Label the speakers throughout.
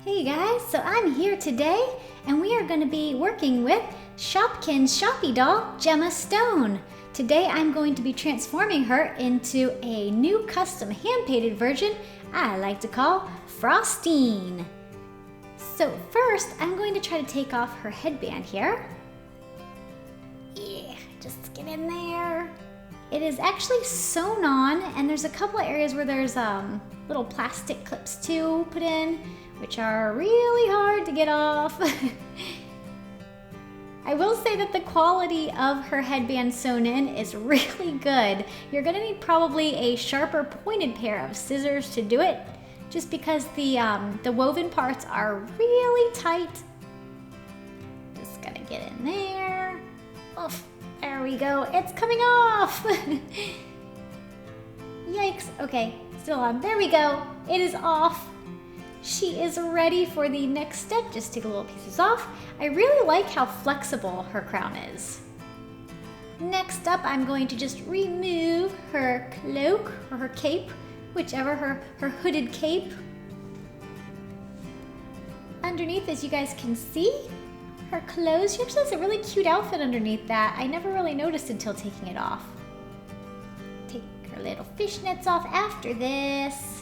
Speaker 1: Hey guys, so I'm here today and we are going to be working with Shopkins Shoppie doll, Gemma Stone. Today I'm going to be transforming her into a new custom hand-painted version I like to call Frostine. So first I'm going to try to take off her headband here. Yeah, just get in there. It is actually sewn on and there's a couple of areas where there's little plastic clips to put in, which are really hard to get off. I will say that the quality of her headband sewn in is really good. You're gonna need probably a sharper pointed pair of scissors to do it, just because the woven parts are really tight. Just gotta get in there. Oof, there we go, it's coming off. Yikes, okay, still on, there we go, it is off. She is ready for the next step. Just take the little pieces off. I really like how flexible her crown is. Next up, I'm going to just remove her cloak or her cape, whichever, her hooded cape. Underneath, as you guys can see, her clothes, she actually has a really cute outfit underneath that. I never really noticed until taking it off. Take her little fishnets off after this.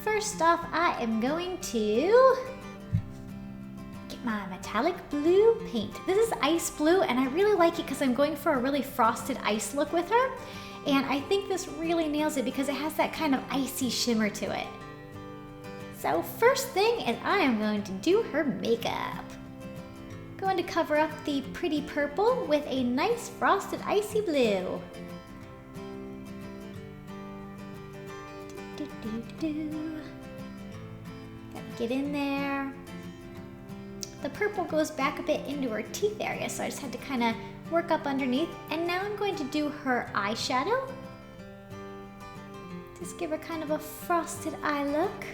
Speaker 1: First off, I am going to get my metallic blue paint. This is ice blue and I really like it because I'm going for a really frosted ice look with her. And I think this really nails it because it has that kind of icy shimmer to it. So first thing is I am going to do her makeup. Going to cover up the pretty purple with a nice frosted icy blue. Gotta get in there. The purple goes back a bit into her teeth area, so I just had to kind of work up underneath. And now I'm going to do her eyeshadow. Just give her kind of a frosted eye look.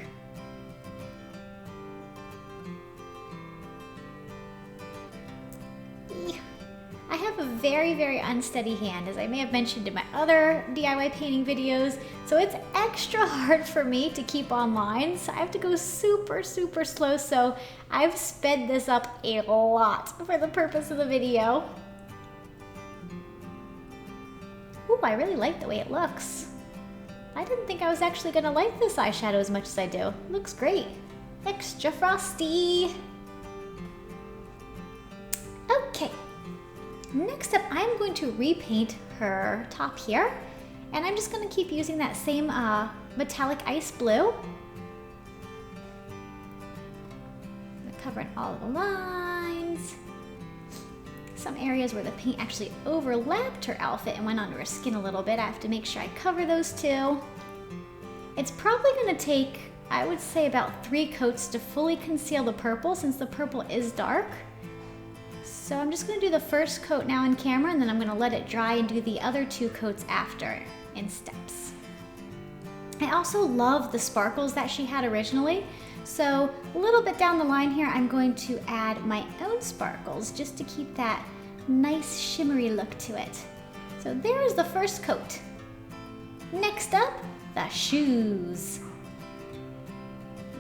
Speaker 1: I have a very, very unsteady hand, as I may have mentioned in my other DIY painting videos, so it's extra hard for me to keep on lines. So I have to go super, super slow, so I've sped this up a lot for the purpose of the video. Ooh, I really like the way it looks. I didn't think I was actually gonna like this eyeshadow as much as I do. It looks great. Extra frosty. Okay. Next up, I'm going to repaint her top here, and I'm just going to keep using that same metallic ice blue. Covering all of the lines. Some areas where the paint actually overlapped her outfit and went onto her skin a little bit. I have to make sure I cover those too. It's probably going to take, I would say, about 3 coats to fully conceal the purple, since the purple is dark. So I'm just going to do the first coat now in camera, and then I'm going to let it dry and do the other 2 coats after in steps. I also love the sparkles that she had originally, so a little bit down the line here I'm going to add my own sparkles just to keep that nice shimmery look to it. So there's the first coat. Next up, the shoes.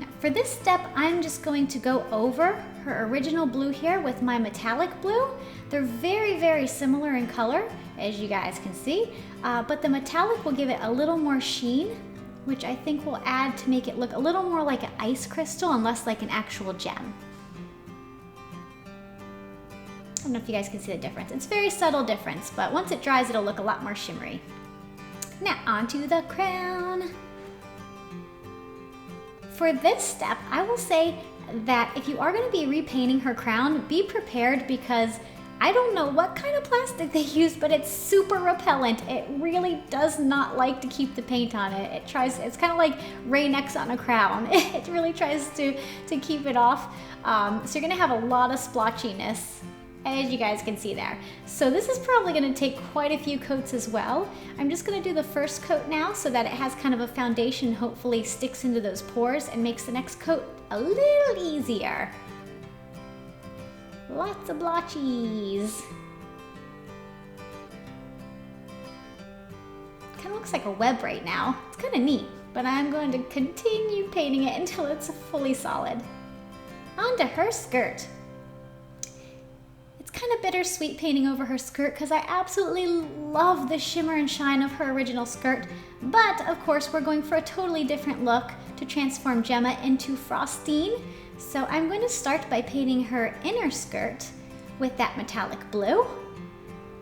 Speaker 1: Now for this step, I'm just going to go over her original blue here with my metallic blue. They're very, very similar in color, as you guys can see, but the metallic will give it a little more sheen, which I think will add to make it look a little more like an ice crystal and less like an actual gem. I don't know if you guys can see the difference. It's a very subtle difference, but once it dries, it'll look a lot more shimmery. Now onto the crown. For this step, I will say that if you are going to be repainting her crown, be prepared, because I don't know what kind of plastic they use, but it's super repellent. It really does not like to keep the paint on it. It's kind of like Rain-X on a crown. It really tries to keep it off. So you're going to have a lot of splotchiness, as you guys can see there. So this is probably going to take quite a few coats as well. I'm just going to do the first coat now so that it has kind of a foundation, hopefully sticks into those pores and makes the next coat a little easier. Lots of blotchies. Kind of looks like a web right now. It's kind of neat, but I'm going to continue painting it until it's fully solid. onto her skirt. It's kind of bittersweet painting over her skirt because I absolutely love the shimmer and shine of her original skirt, but of course we're going for a totally different look to transform Gemma into Frostine. So I'm going to start by painting her inner skirt with that metallic blue.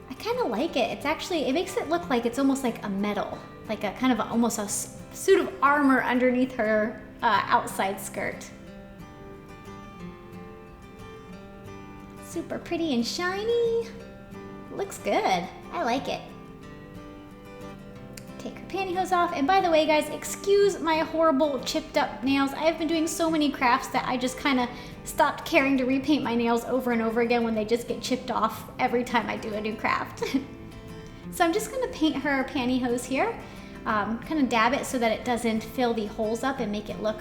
Speaker 1: I kind of like it. It makes it look like it's almost like a metal, like a kind of almost a suit of armor underneath her outside skirt. Super pretty and shiny. Looks good. I like it. Take her pantyhose off. And by the way, guys, excuse my horrible chipped up nails. I have been doing so many crafts that I just kind of stopped caring to repaint my nails over and over again when they just get chipped off every time I do a new craft. So I'm just gonna paint her pantyhose here. Kind of dab it so that it doesn't fill the holes up and make it look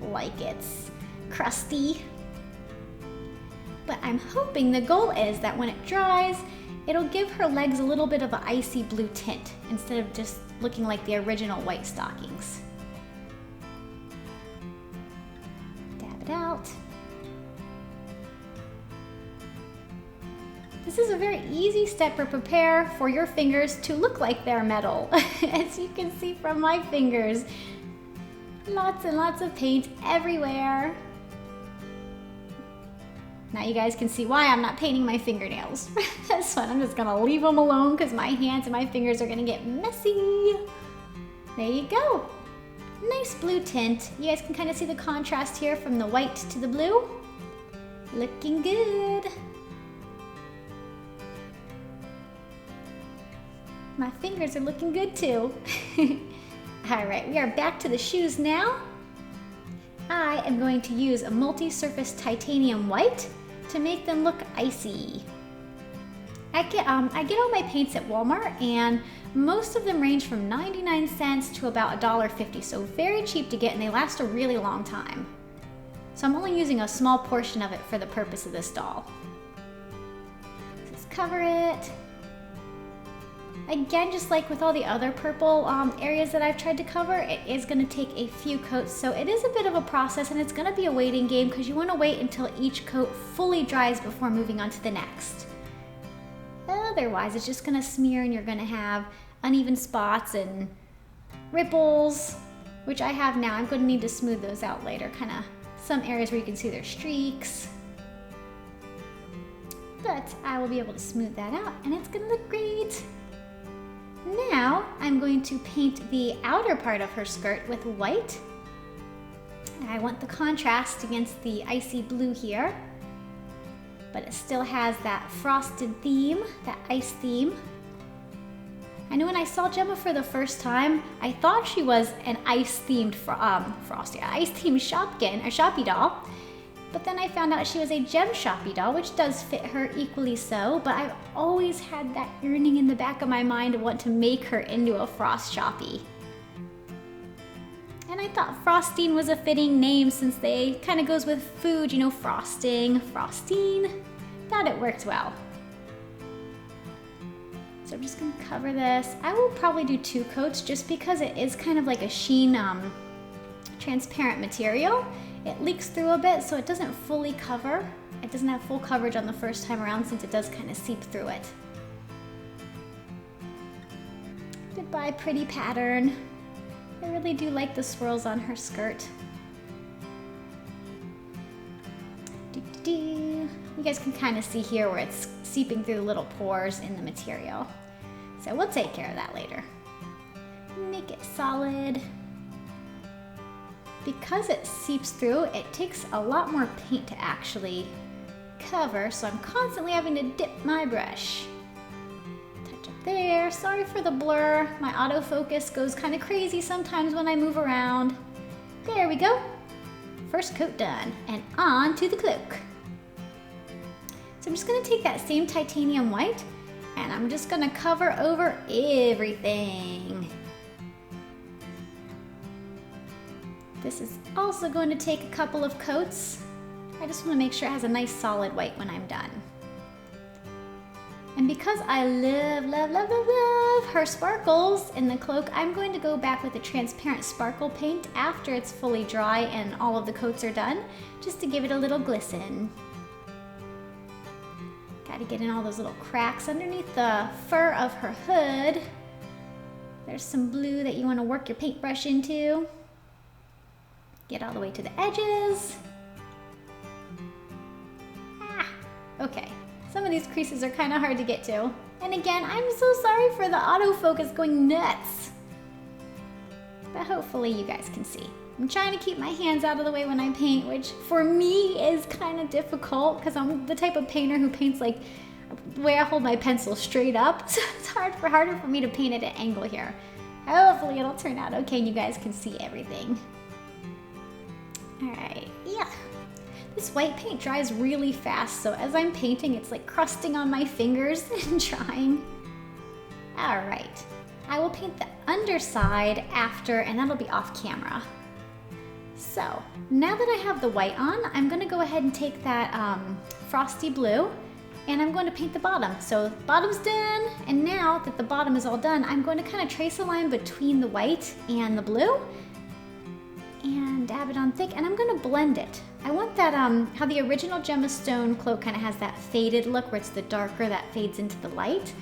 Speaker 1: like it's crusty. But I'm hoping the goal is that when it dries, it'll give her legs a little bit of an icy blue tint instead of just looking like the original white stockings. Dab it out. This is a very easy step to prepare for your fingers to look like they're metal, as you can see from my fingers. Lots and lots of paint everywhere. Now you guys can see why I'm not painting my fingernails. This one, I'm just gonna leave them alone because my hands and my fingers are gonna get messy. There you go. Nice blue tint. You guys can kind of see the contrast here from the white to the blue. Looking good. My fingers are looking good too. All right, we are back to the shoes now. I am going to use a multi-surface titanium white to make them look icy. I get all my paints at Walmart, and most of them range from 99 cents to about $1.50, so very cheap to get, and they last a really long time. So I'm only using a small portion of it for the purpose of this doll. Just cover it. Again, just like with all the other purple areas that I've tried to cover, it is going to take a few coats, so it is a bit of a process, and it's going to be a waiting game because you want to wait until each coat fully dries before moving on to the next. Otherwise, it's just going to smear and you're going to have uneven spots and ripples, which I have now. I'm going to need to smooth those out later, kind of some areas where you can see there's streaks. But I will be able to smooth that out, and it's going to look great. Now I'm going to paint the outer part of her skirt with white. I want the contrast against the icy blue here, but it still has that frosted theme, that ice theme. I know when I saw Gemma for the first time, I thought she was an ice-themed ice-themed Shopkin, or Shoppie doll. But then I found out she was a Gem Shoppie doll, which does fit her equally so, but I've always had that yearning in the back of my mind to want to make her into a Frost Shoppie. And I thought Frostine was a fitting name since they kind of goes with food, you know, frosting, Frostine. Thought it worked well. So I'm just gonna cover this. I will probably do 2 coats just because it is kind of like a sheen, transparent material. It leaks through a bit, so it doesn't fully cover. It doesn't have full coverage on the first time around since it does kind of seep through it. Goodbye, pretty pattern. I really do like the swirls on her skirt. You guys can kind of see here where it's seeping through the little pores in the material. So we'll take care of that later. Make it solid. Because it seeps through, it takes a lot more paint to actually cover, so I'm constantly having to dip my brush. Touch up there. Sorry for the blur. My autofocus goes kind of crazy sometimes when I move around. There we go. First coat done, and on to the cloak. So I'm just gonna take that same titanium white, and I'm just gonna cover over everything. This is also going to take a couple of coats. I just want to make sure it has a nice solid white when I'm done. And because I love her sparkles in the cloak, I'm going to go back with a transparent sparkle paint after it's fully dry and all of the coats are done, just to give it a little glisten. Gotta get in all those little cracks underneath the fur of her hood. There's some blue that you want to work your paintbrush into. Get all the way to the edges. Okay, some of these creases are kind of hard to get to. And again, I'm so sorry for the autofocus going nuts. But hopefully you guys can see. I'm trying to keep my hands out of the way when I paint, which for me is kind of difficult because I'm the type of painter who paints like the way I hold my pencil straight up. So it's harder for me to paint at an angle here. Hopefully it'll turn out okay and you guys can see everything. All right, yeah. This white paint dries really fast, so as I'm painting, it's like crusting on my fingers and drying. All right, I will paint the underside after, and that'll be off camera. So now that I have the white on, I'm gonna go ahead and take that frosty blue, and I'm going to paint the bottom. So bottom's done, and now that the bottom is all done, I'm going to kind of trace a line between the white and the blue, and dab it on thick, and I'm gonna blend it. I want that, how the original Gemma Stone cloak kind of has that faded look where it's the darker that fades into the light.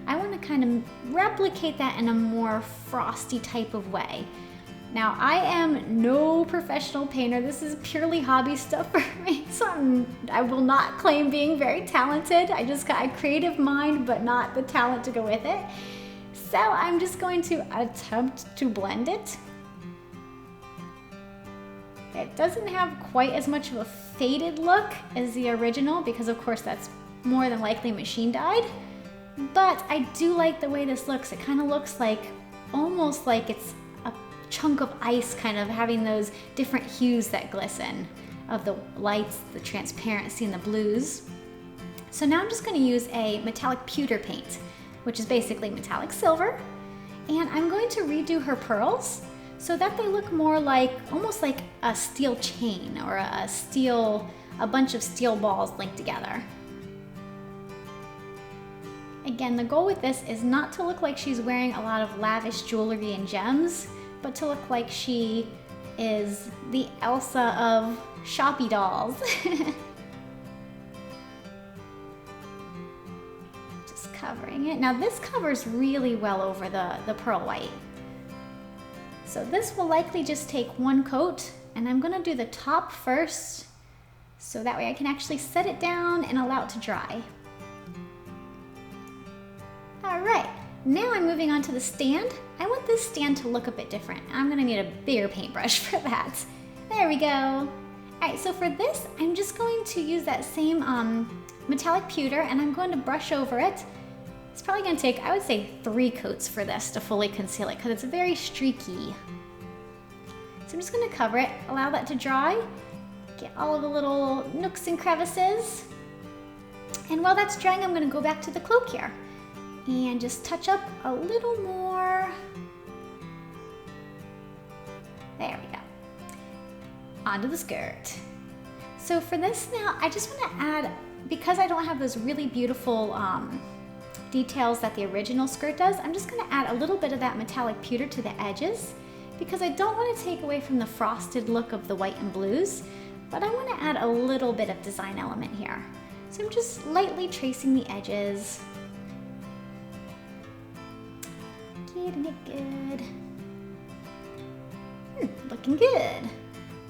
Speaker 1: I want to kind of replicate that in a more frosty type of way. Now, I am no professional painter. This is purely hobby stuff for me, so I will not claim being very talented. I just got a creative mind, but not the talent to go with it. So I'm just going to attempt to blend it. It doesn't have quite as much of a faded look as the original because of course that's more than likely machine dyed, but I do like the way this looks. It kind of looks like, almost like it's a chunk of ice kind of having those different hues that glisten of the lights, the transparency, and the blues. So now I'm just going to use a metallic pewter paint, which is basically metallic silver, and I'm going to redo her pearls so that they look more like, almost like a steel chain or a bunch of steel balls linked together. Again, the goal with this is not to look like she's wearing a lot of lavish jewelry and gems, but to look like she is the Elsa of Shoppie dolls. Just covering it. Now this covers really well over the pearl white. So this will likely just take one coat, and I'm gonna do the top first, so that way I can actually set it down and allow it to dry. All right, now I'm moving on to the stand. I want this stand to look a bit different. I'm gonna need a bigger paintbrush for that. There we go. All right, so for this, I'm just going to use that same metallic pewter, and I'm going to brush over it. It's probably gonna take, I would say, 3 coats for this to fully conceal it because it's very streaky. So I'm just gonna cover it, allow that to dry, get all of the little nooks and crevices. And while that's drying, I'm gonna go back to the cloak here and just touch up a little more. There we go. Onto the skirt. So for this now, I just wanna add, because I don't have those really beautiful details that the original skirt does, I'm just gonna add a little bit of that metallic pewter to the edges because I don't want to take away from the frosted look of the white and blues, but I want to add a little bit of design element here. So I'm just lightly tracing the edges. Getting it good. Looking good.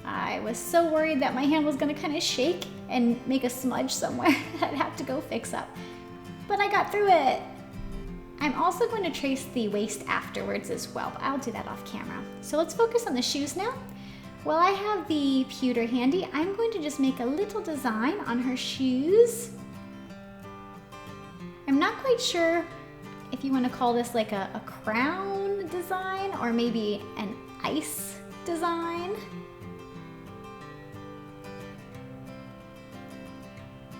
Speaker 1: I was so worried that my hand was gonna kind of shake and make a smudge somewhere that I'd have to go fix up. But I got through it. I'm also going to trace the waist afterwards as well, but I'll do that off camera. So let's focus on the shoes now. While I have the pewter handy, I'm going to just make a little design on her shoes. I'm not quite sure if you want to call this like a crown design or maybe an ice design.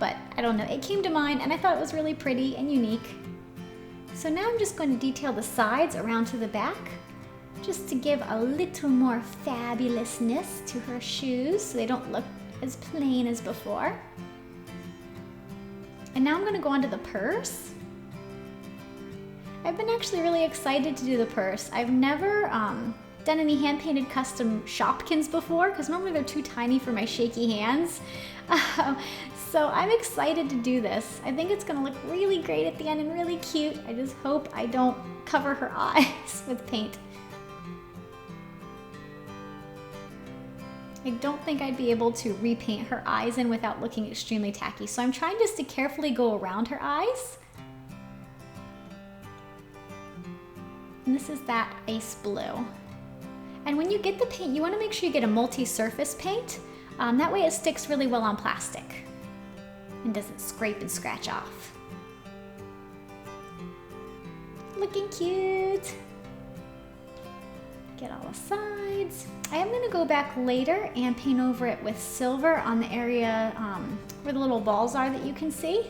Speaker 1: But I don't know, it came to mind and I thought it was really pretty and unique. So now I'm just going to detail the sides around to the back, just to give a little more fabulousness to her shoes so they don't look as plain as before. And now I'm going to go on to the purse. I've been actually really excited to do the purse. I've never done any hand-painted custom Shopkins before because normally they're too tiny for my shaky hands. So I'm excited to do this. I think it's gonna look really great at the end and really cute. I just hope I don't cover her eyes with paint. I don't think I'd be able to repaint her eyes in without looking extremely tacky. So I'm trying just to carefully go around her eyes. And this is that ice blue. And when you get the paint, you want to make sure you get a multi-surface paint. That way it sticks really well on plastic and doesn't scrape and scratch off. Looking cute. Get all the sides. I am going to go back later and paint over it with silver on the area where the little balls are that you can see.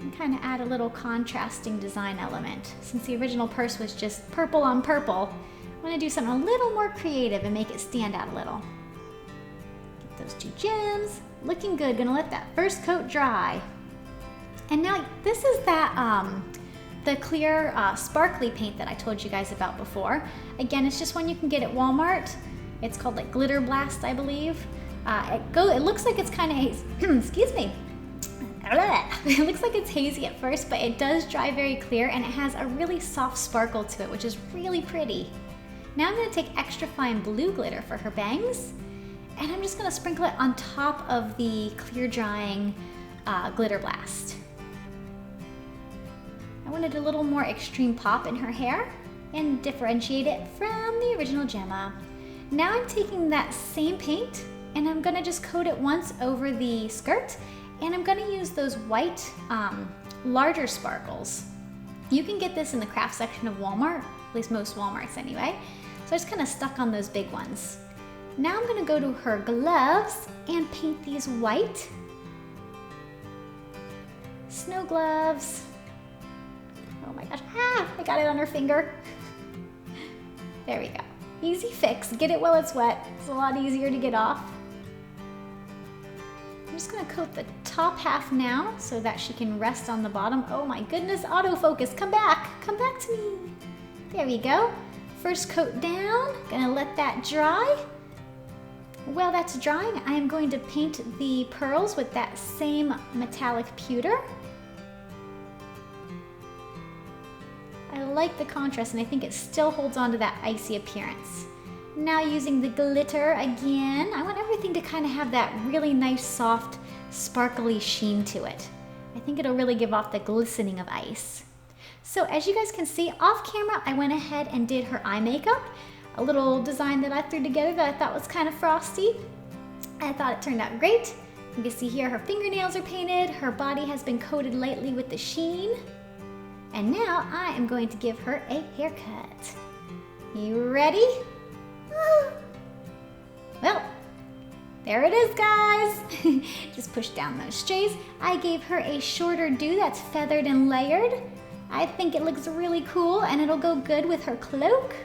Speaker 1: And kind of add a little contrasting design element. Since the original purse was just purple on purple, I want to do something a little more creative and make it stand out a little. Get those two gems. Looking good. Gonna let that first coat dry. And now this is that the clear sparkly paint that I told you guys about before. Again, it's just one you can get at Walmart. It's called like Glitter Blast, I believe. It looks like it's kind of excuse me. It looks like it's hazy at first, but it does dry very clear and it has a really soft sparkle to it, which is really pretty. Now I'm going to take extra fine blue glitter for her bangs, and I'm just going to sprinkle it on top of the clear drying Glitter Blast. I wanted a little more extreme pop in her hair and differentiate it from the original Gemma. Now I'm taking that same paint and I'm going to just coat it once over the skirt, and I'm going to use those white larger sparkles. You can get this in the craft section of Walmart, at least most Walmarts anyway. So I just kind of stuck on those big ones. Now I'm going to go to her gloves and paint these white. Snow gloves. Oh my gosh, I got it on her finger. There we go. Easy fix, get it while it's wet. It's a lot easier to get off. I'm just gonna coat the top half now so that she can rest on the bottom. Oh my goodness, autofocus, come back to me. There we go. First coat down, gonna let that dry. While that's drying, I am going to paint the pearls with that same metallic pewter. I like the contrast and I think it still holds on to that icy appearance. Now using the glitter again, I want everything to kind of have that really nice, soft, sparkly sheen to it. I think it'll really give off the glistening of ice. So as you guys can see, off camera, I went ahead and did her eye makeup. A little design that I threw together that I thought was kind of frosty. I thought it turned out great. You can see here her fingernails are painted, her body has been coated lightly with the sheen. And now I am going to give her a haircut. You ready? Well, there it is, guys. Just push down those strays. I gave her a shorter do that's feathered and layered. I think it looks really cool and it'll go good with her cloak,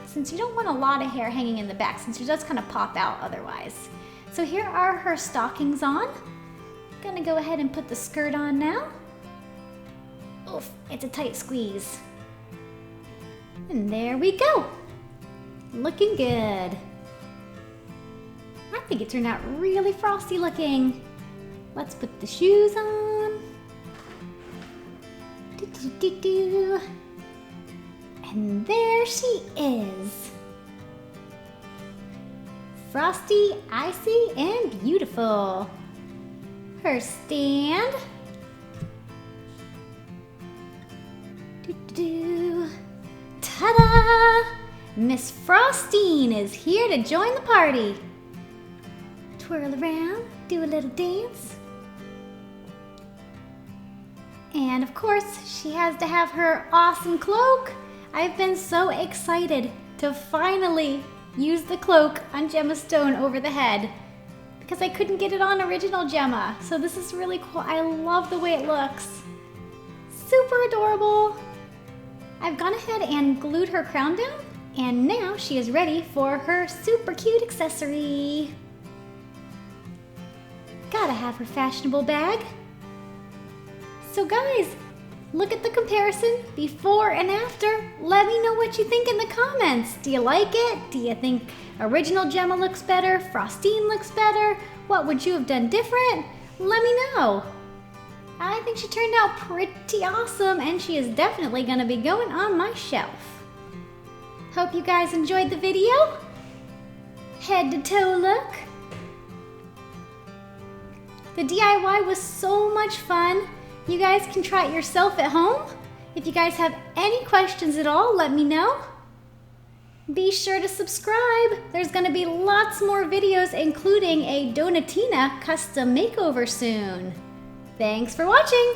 Speaker 1: since you don't want a lot of hair hanging in the back, since she does kind of pop out otherwise. So here are her stockings on. I'm gonna go ahead and put the skirt on now. Oof, it's a tight squeeze. And there we go. Looking good. I think it turned out really frosty looking. Let's put the shoes on. Do-do-do-do. And there she is. Frosty, icy, and beautiful. Her stand. Do-do-do. Ta-da! Miss Frostine is here to join the party. Twirl around, do a little dance. And of course, she has to have her awesome cloak. I've been so excited to finally use the cloak on Gemma Stone over the head because I couldn't get it on original Gemma. So this is really cool. I love the way it looks. Super adorable. I've gone ahead and glued her crown down, and now she is ready for her super cute accessory. Gotta have her fashionable bag. So guys, Look at the comparison before and after. Let me know what you think in the comments. Do you like it? Do you think original Gemma looks better? Frostine looks better? What would you have done different? Let me know. I think she turned out pretty awesome, and she is definitely gonna be going on my shelf. Hope you guys enjoyed the video. Head to toe look. The DIY was so much fun. You guys can try it yourself at home. If you guys have any questions at all, let me know. Be sure to subscribe. There's gonna be lots more videos, including a Donatina custom makeover soon. Thanks for watching.